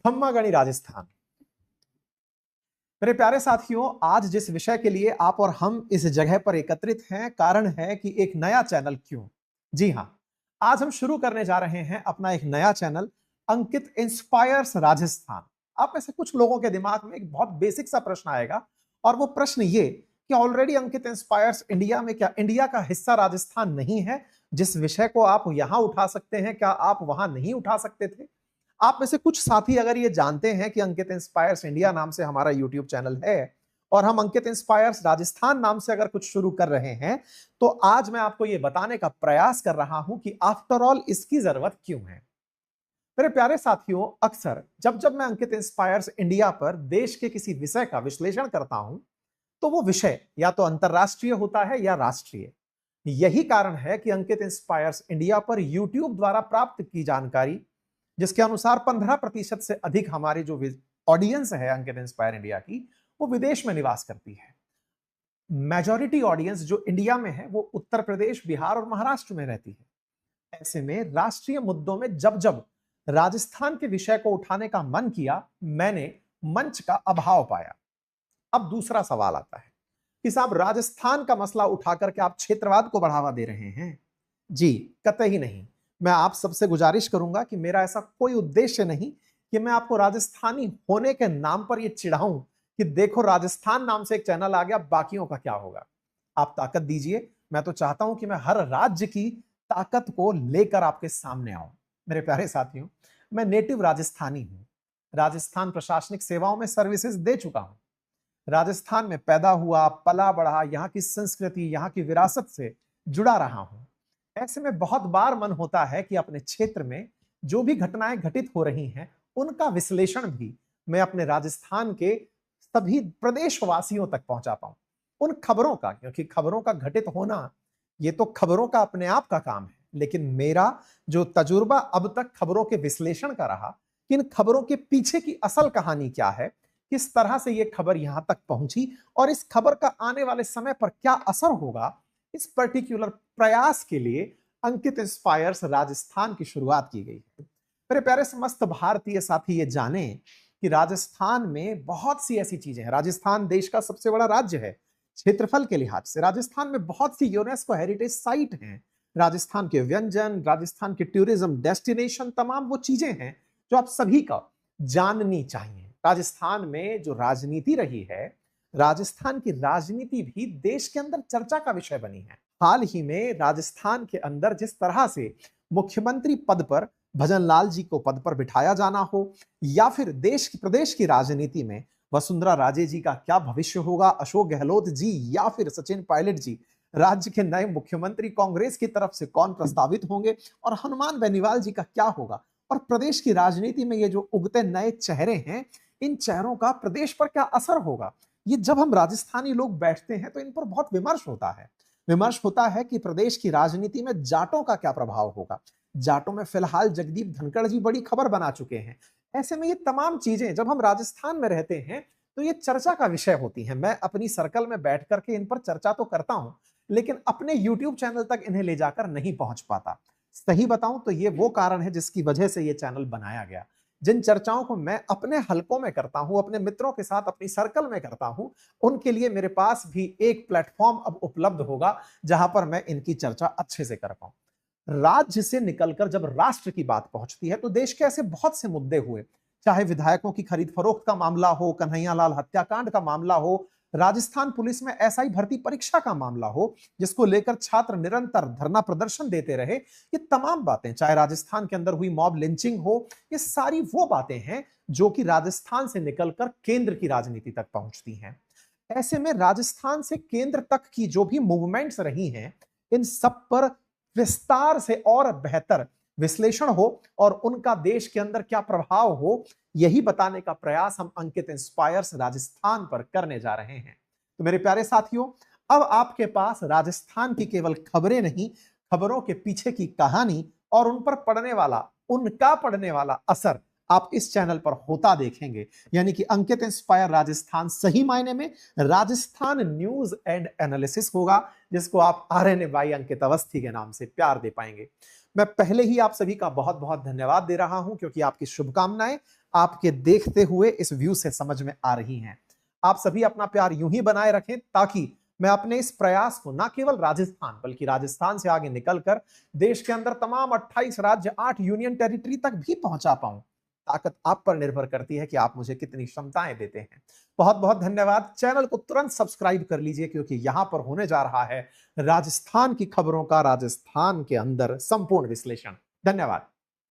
खम्मागणी राजस्थान। मेरे प्यारे साथियों, आज जिस विषय के लिए आप और हम इस जगह पर एकत्रित हैं, कारण है कि एक नया चैनल क्यों। जी हां, आज हम शुरू करने जा रहे हैं अपना एक नया चैनल, अंकित इंस्पायर्स राजस्थान। आप में से कुछ लोगों के दिमाग में एक बहुत बेसिक सा प्रश्न आएगा, और वो प्रश्न ये कि ऑलरेडी अंकित इंस्पायर्स इंडिया में क्या इंडिया का हिस्सा राजस्थान नहीं है? जिस विषय को आप यहां उठा सकते हैं, क्या आप वहां नहीं उठा सकते थे? आप में से कुछ साथी अगर ये जानते हैं कि अंकित इंस्पायर्स इंडिया नाम से हमारा यूट्यूब चैनल है और हम अंकित इंस्पायर्स राजस्थान नाम से अगर कुछ शुरू कर रहे हैं, तो आज मैं आपको ये बताने का प्रयास कर रहा हूं कि आफ्टर ऑल इसकी जरूरत क्यों है। मेरे प्यारे साथियों, अक्सर जब जब मैं अंकित इंस्पायर्स इंडिया पर देश के किसी विषय का विश्लेषण करता हूं, तो वो विषय या तो अंतरराष्ट्रीय होता है या राष्ट्रीय। यही कारण है कि अंकित इंस्पायर्स इंडिया पर यूट्यूब द्वारा प्राप्त की जानकारी, जिसके अनुसार 15% से अधिक हमारी जो ऑडियंस है अंकित इंस्पायर इंडिया की, वो विदेश में निवास करती है। मेजॉरिटी ऑडियंस जो इंडिया में है वो उत्तर प्रदेश, बिहार और महाराष्ट्र में रहती है। ऐसे में राष्ट्रीय मुद्दों में जब जब राजस्थान के विषय को उठाने का मन किया, मैंने मंच का अभाव पाया। अब दूसरा सवाल आता है कि साहब, राजस्थान का मसला उठाकर के आप क्षेत्रवाद को बढ़ावा दे रहे हैं? जी कतई नहीं। मैं आप सबसे गुजारिश करूंगा कि मेरा ऐसा कोई उद्देश्य नहीं कि मैं आपको राजस्थानी होने के नाम पर यह चिढ़ाऊं कि देखो राजस्थान नाम से एक चैनल आ गया, बाकियों का क्या होगा। आप ताकत दीजिए। मैं तो चाहता हूं कि मैं हर राज्य की ताकत को लेकर आपके सामने आऊं। मेरे प्यारे साथियों, मैं नेटिव राजस्थानी हूं। राजस्थान प्रशासनिक सेवाओं में सर्विसेज दे चुका हूं। राजस्थान में पैदा हुआ, पला बढ़ा, यहाँ की संस्कृति, यहाँ की विरासत से जुड़ा रहा हूं। ऐसे में बहुत बार मन होता है कि अपने क्षेत्र में जो भी घटनाएं घटित हो रही हैं, उनका विश्लेषण भी मैं अपने राजस्थान के सभी प्रदेशवासियों तक पहुंचा पाऊं। उन खबरों का, क्योंकि खबरों का घटित होना ये तो खबरों का अपने आप का काम है, लेकिन मेरा जो तजुर्बा अब तक खबरों के विश्लेषण का रहा कि इन खबरों के पीछे की असल कहानी क्या है, किस तरह से ये खबर यहां तक पहुंची और इस खबर का आने वाले समय पर क्या असर होगा, इस पर्टिकुलर प्रयास के लिए अंकित इंस्पायर्स राजस्थान की शुरुआत की गई है। मेरे प्यारे समस्त भारतीय साथी ये जाने कि राजस्थान में बहुत सी ऐसी चीजें हैं। राजस्थान देश का सबसे बड़ा राज्य है। क्षेत्रफल के लिहाज से राजस्थान में बहुत सी यूनेस्को हेरिटेज साइट हैं। राजस्थान के व्यंजन, राजस्थान के टूरिज्म डेस्टिनेशन, तमाम वो चीजें हैं जो आप सभी का जाननी चाहिए। राजस्थान में जो राजनीति रही है, राजस्थान की राजनीति भी देश के अंदर चर्चा का विषय बनी है। हाल ही में राजस्थान के अंदर जिस तरह से मुख्यमंत्री पद पर भजन लाल जी को पद पर बिठाया जाना हो, या फिर देश की प्रदेश की राजनीति में वसुंधरा राजे जी का क्या भविष्य होगा, अशोक गहलोत जी या फिर सचिन पायलट जी राज्य के नए मुख्यमंत्री कांग्रेस की तरफ से कौन प्रस्तावित होंगे, और हनुमान बेनीवाल जी का क्या होगा, और प्रदेश की राजनीति में ये जो उगते नए चेहरे हैं, इन चेहरों का प्रदेश पर क्या असर होगा, ये जब हम राजस्थानी लोग बैठते हैं तो इन पर बहुत विमर्श होता है। विमर्श होता है कि प्रदेश की राजनीति में जाटों का क्या प्रभाव होगा। जाटों में फिलहाल जगदीप धनखड़ जी बड़ी खबर बना चुके हैं। ऐसे में ये तमाम चीजें जब हम राजस्थान में रहते हैं तो ये चर्चा का विषय होती हैं। मैं अपनी सर्कल में बैठ करके इन पर चर्चा तो करता हूं, लेकिन अपने यूट्यूब चैनल तक इन्हें ले जाकर नहीं पहुंच पाता। सही बताऊं तो ये वो कारण है जिसकी वजह से ये चैनल बनाया गया। जिन चर्चाओं को मैं अपने हलकों में करता हूं, अपने मित्रों के साथ अपनी सर्कल में करता हूं, उनके लिए मेरे पास भी एक प्लेटफॉर्म अब उपलब्ध होगा जहां पर मैं इनकी चर्चा अच्छे से कर पाऊं। राज्य से निकलकर जब राष्ट्र की बात पहुंचती है तो देश के ऐसे बहुत से मुद्दे हुए, चाहे विधायकों की खरीद फरोख्त का मामला हो, कन्हैया लाल हत्याकांड का मामला हो, राजस्थान पुलिस में एसआई भर्ती परीक्षा का मामला हो, जिसको लेकर छात्र निरंतर धरना प्रदर्शन देते रहे, ये तमाम बातें, चाहे राजस्थान के अंदर हुई मॉब लिंचिंग हो, ये सारी वो बातें हैं जो कि राजस्थान से निकलकर केंद्र की राजनीति तक पहुंचती हैं। ऐसे में राजस्थान से केंद्र तक की जो भी मूवमेंट्स रही हैं, इन सब पर विस्तार से और बेहतर विश्लेषण हो और उनका देश के अंदर क्या प्रभाव हो, यही बताने का प्रयास हम अंकित इंस्पायर्स राजस्थान पर करने जा रहे हैं। तो मेरे प्यारे साथियों, अब आपके पास राजस्थान की केवल खबरें नहीं, खबरों के पीछे की कहानी और उन पर पड़ने वाला, उनका पड़ने वाला असर आप इस चैनल पर होता देखेंगे। यानी कि अंकित इंस्पायर राजस्थान सही मायने में राजस्थान न्यूज एंड एनालिसिस होगा, जिसको आप आरएनए बाई अंकित अवस्थी के नाम से प्यार दे पाएंगे। मैं पहले ही आप सभी का बहुत बहुत धन्यवाद दे रहा हूं, क्योंकि आपकी शुभकामनाएं आपके देखते हुए इस व्यू से समझ में आ रही हैं। आप सभी अपना प्यार यूं ही बनाए रखें, ताकि मैं अपने इस प्रयास को न केवल राजस्थान बल्कि राजस्थान से आगे निकलकर देश के अंदर तमाम 28 राज्य, 8 यूनियन टेरिटरी तक भी पहुंचा पाऊं। ताकत आप पर निर्भर करती है कि आप मुझे कितनी क्षमताएं देते हैं। बहुत बहुत धन्यवाद। चैनल को तुरंत सब्सक्राइब कर लीजिए, क्योंकि यहां पर होने जा रहा है राजस्थान की खबरों का राजस्थान के अंदर संपूर्ण विश्लेषण। धन्यवाद।